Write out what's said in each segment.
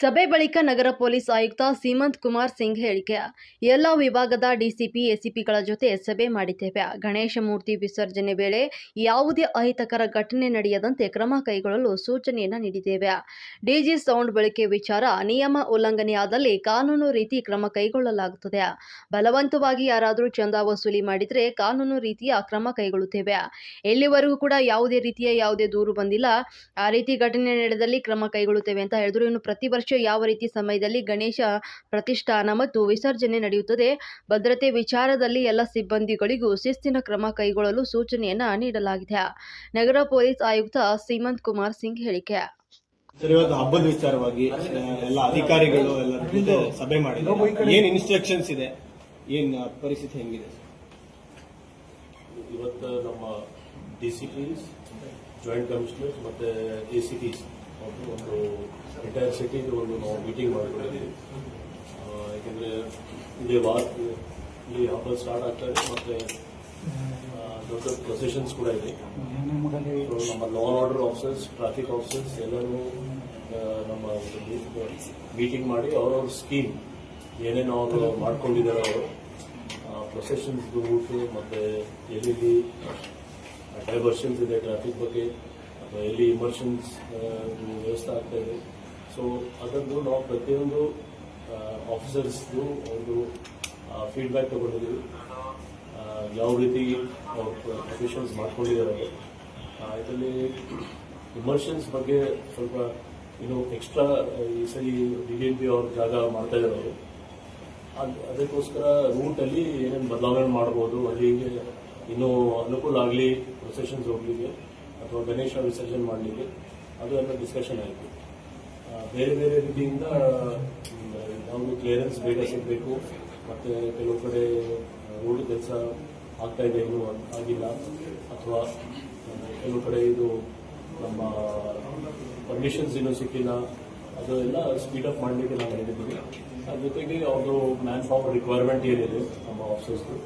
ಸಭೆ ಬಳಿಕ ನಗರ ಪೊಲೀಸ್ ಆಯುಕ್ತ ಸೀಮಂತ್ ಕುಮಾರ್ ಸಿಂಗ್ ಹೇಳಿಕೆ. ಎಲ್ಲ ವಿಭಾಗದ ಡಿಸಿಪಿ, ಎಸಿಪಿಗಳ ಜೊತೆ ಸಭೆ ಮಾಡಿದ್ದೇವೆ. ಗಣೇಶ ಮೂರ್ತಿ ವಿಸರ್ಜನೆ ವೇಳೆ ಯಾವುದೇ ಅಹಿತಕರ ಘಟನೆ ನಡೆಯದಂತೆ ಕ್ರಮ ಕೈಗೊಳ್ಳಲು ಸೂಚನೆಯನ್ನು ನೀಡಿದ್ದೇವೆ. ಡಿಜಿ ಸೌಂಡ್ ಬಳಕೆ ವಿಚಾರ ನಿಯಮ ಉಲ್ಲಂಘನೆಯಾದಲ್ಲಿ ಕಾನೂನು ರೀತಿ ಕ್ರಮ ಕೈಗೊಳ್ಳಲಾಗುತ್ತದೆ. ಬಲವಂತವಾಗಿ ಯಾರಾದರೂ ಚಂದ ವಸೂಲಿ ಮಾಡಿದರೆ ಕಾನೂನು ರೀತಿಯ ಕ್ರಮ ಕೈಗೊಳ್ಳುತ್ತೇವೆ. ಇಲ್ಲಿವರೆಗೂ ಕೂಡ ಯಾವುದೇ ರೀತಿಯ ಯಾವುದೇ ದೂರು ಬಂದಿಲ್ಲ. ಆ ರೀತಿ ಘಟನೆ ನಡೆದಲ್ಲಿ ಕ್ರಮ ಕೈಗೊಳ್ಳುತ್ತೇವೆ ಅಂತ ಹೇಳಿದ್ರು. ಇನ್ನು ಪ್ರತಿ ವರ್ಷ ಯಾವ ರೀತಿ ಸಮಯದಲ್ಲಿ ಗಣೇಶ ಪ್ರತಿಷ್ಠಾನ ಮತ್ತು ವಿಸರ್ಜನೆ ನಡೆಯುತ್ತದೆ, ಭದ್ರತೆ ವಿಚಾರದಲ್ಲಿ ಎಲ್ಲ ಸಿಬ್ಬಂದಿಗಳಿಗೂ ಶಿಸ್ತಿನ ಕ್ರಮ ಕೈಗೊಳ್ಳಲು ಸೂಚನೆಯನ್ನ ನೀಡಲಾಗಿದೆ. ನಗರ ಪೊಲೀಸ್ ಆಯುಕ್ತ ಸೀಮಂತ್ ಕುಮಾರ್ ಸಿಂಗ್ ಹೇಳಿಕೆ. ಇವತ್ತು ಹಬ್ಬದ ವಿಚಾರವಾಗಿ ಎಲ್ಲ ಅಧಿಕಾರಿಗಳು ಎಲ್ಲರ ಜೊತೆ ಸಭೆ ಮಾಡಿದ್ದಾರೆ. ಏನ್ ಇನ್ಸ್ಟ್ರಕ್ಷನ್ಸ್ ಇದೆ, ಏನ್ ಪರಿಸ್ಥಿತಿ ಹೆಂಗಿದೆ? ಇವತ್ತು ನಮ್ಮ ಡಿಸಿಪಿಸ್, ಜಾಯಿಂಟ್ ಕಮಿಷನರ್ಸ್ ಮತ್ತೆ ಎಸಿಪಿಸ್ ಒಂದು ಎಂಟೈರ್ ಸಿಟಿಗೆ ಒಂದು ನಾವು ಮೀಟಿಂಗ್ ಮಾಡ್ಕೊಂಡಿದ್ದೀವಿ. ಯಾಕೆಂದ್ರೆ ಇದೇ ಇಲ್ಲಿ ಹಬ್ಬ ಸ್ಟಾರ್ಟ್ ಆಗ್ತಾ ಇದೆ, ಮತ್ತೆ ದೊಡ್ಡ ಪ್ರೊಸೆಷನ್ಸ್ ಕೂಡ ಇದೆ. ನಮ್ಮ law and order officers, traffic officers ಎಲ್ಲರೂ ನಮ್ಮ ಮೀಟಿಂಗ್ ಮಾಡಿ ಅವ್ರವ್ರ ಸ್ಕೀಮ್ ಏನೇನು ಅವರು ಮಾಡ್ಕೊಂಡಿದ್ದಾರೆ, ಅವರು ಪ್ರೊಸೆಷನ್ಸ್ ರೂಟ್ ಮತ್ತೆ ಎಲ್ಲಿ ಡೈವರ್ಷನ್ಸ್ ಇದೆ ಟ್ರಾಫಿಕ್ ಬಗ್ಗೆ ಅಥವಾ ಎಲ್ಲಿ ಇಮರ್ಷನ್ಸ್ ವ್ಯವಸ್ಥೆ ಆಗ್ತಾ ಇದೆ. ಸೊ ಅದನ್ನು ನಾವು ಪ್ರತಿಯೊಂದು ಆಫೀಸರ್ಸ್ದು ಒಂದು ಫೀಡ್ಬ್ಯಾಕ್ ತಗೊಂಡಿದ್ದೀವಿ. ಯಾವ ರೀತಿ ಪ್ರೊಫೆಷನ್ಸ್ ಮಾಡ್ಕೊಂಡಿದ್ದಾರೆ ಇದರಲ್ಲಿ ಇಮರ್ಷನ್ಸ್ ಬಗ್ಗೆ ಸ್ವಲ್ಪ ಇನ್ನು ಎಕ್ಸ್ಟ್ರಾ ಈ ಸರಿ ಡಿಡಿಎಂಪಿ ಅವ್ರ ಜಾಗ ಮಾಡ್ತಾ ಇದ್ದಾರೆ ಅವರು. ಅದಕ್ಕೋಸ್ಕರ ರೂಟಲ್ಲಿ ಏನೇನು ಬದಲಾವಣೆ ಮಾಡ್ಬೋದು, ಅಲ್ಲಿಗೆ ಇನ್ನೂ ಅನುಕೂಲ ಆಗಲಿ ಪ್ರೊಸೆಷನ್ಸ್ ಹೋಗ್ಲಿಕ್ಕೆ ಅಥವಾ ಗಣೇಶ ವಿಸರ್ಜನೆ ಮಾಡಲಿಕ್ಕೆ, ಅದು ಎಲ್ಲ ಡಿಸ್ಕಷನ್ ಆಯಿತು. ಬೇರೆ ಬೇರೆ ರೀತಿಯಿಂದ ಯಾವುದು ಕ್ಲಿಯರೆನ್ಸ್ ಬೇಗ ಸಿಗಬೇಕು, ಮತ್ತು ಕೆಲವು ಕಡೆ ರೋಡ್ ಕೆಲಸ ಆಗ್ತಾ ಇದೆ ಇನ್ನೂ ಆಗಿಲ್ಲ, ಅಥವಾ ಕೆಲವು ಕಡೆ ಇದು ನಮ್ಮ ಪರ್ಮಿಷನ್ಸ್ ಇನ್ನೂ ಸಿಕ್ಕಿಲ್ಲ, ಅದು ಎಲ್ಲ ಸ್ಪೀಡ್ ಅಪ್ ಮಾಡಲಿಕ್ಕೆ ನಾವು ಹೇಳಿದ್ದೀವಿ. ಅದ್ರ ಜೊತೆಗೆ ಅವ್ರದ್ದು ಮ್ಯಾನ್ ಪವರ್ ರಿಕ್ವೈರ್ಮೆಂಟ್ ಏನಿದೆ ನಮ್ಮ ಆಫೀಸರ್ಸ್ದು,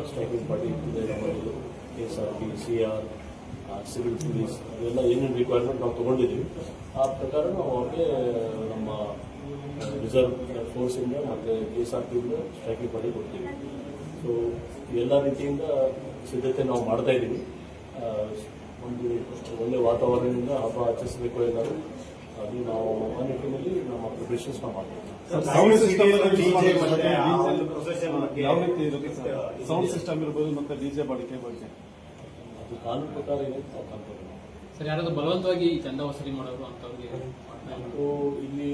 ಸ್ಟ್ರೈಕಿಂಗ್ ಪಾರ್ಟಿ ಇದೆ, ನಮ್ಮದು KSRP, CR, ಸಿವಿಲ್ ಪೊಲೀಸ್, ಅದೆಲ್ಲ ಏನೇನು ರಿಕ್ವೈರ್ಮೆಂಟ್ ನಾವು ತೊಗೊಂಡಿದ್ದೀವಿ ಆ ಪ್ರಕಾರ ನಾವು ಅವ್ರಿಗೆ ನಮ್ಮ ರಿಸರ್ವ್ ಫೋರ್ಸಿಂದ ಮತ್ತು KSRP ಸ್ಟ್ರೈಕಿಂಗ್ ಪಾರ್ಟಿ ಕೊಡ್ತೀವಿ. ಸೊ ಎಲ್ಲ ರೀತಿಯಿಂದ ಸಿದ್ಧತೆ ನಾವು ಮಾಡ್ತಾ ಇದ್ದೀವಿ. ಒಂದು ಒಳ್ಳೆ ವಾತಾವರಣದಿಂದ ಹಬ್ಬ ಆಚರಿಸಬೇಕು ಎಲ್ಲರೂ, ಅದು ನಾವು ಆ ನಿಟ್ಟಿನಲ್ಲಿ ನಮ್ಮ ಪ್ರಿಪರೇಷನ್ಸ್ ನಾವು ಮಾಡ್ತೀವಿ. ಸೌಂಡ್ ಸಿಸ್ಟಮ್ ಇರ್ಬೋದು ಮತ್ತೆ ಡಿಜೆ ಬಳಕೆ ಬಗ್ಗೆ ಅದು ಕಾನೂನು ಪ್ರಕಾರ ಇದೆ. ಸರ್, ಯಾರಾದ್ರೂ ಬಲವಂತವಾಗಿ ಚಂದ ವಸೂಲಿ ಮಾಡೋರು ಅಂತವ್ರಿಗೆ ಇಲ್ಲಿ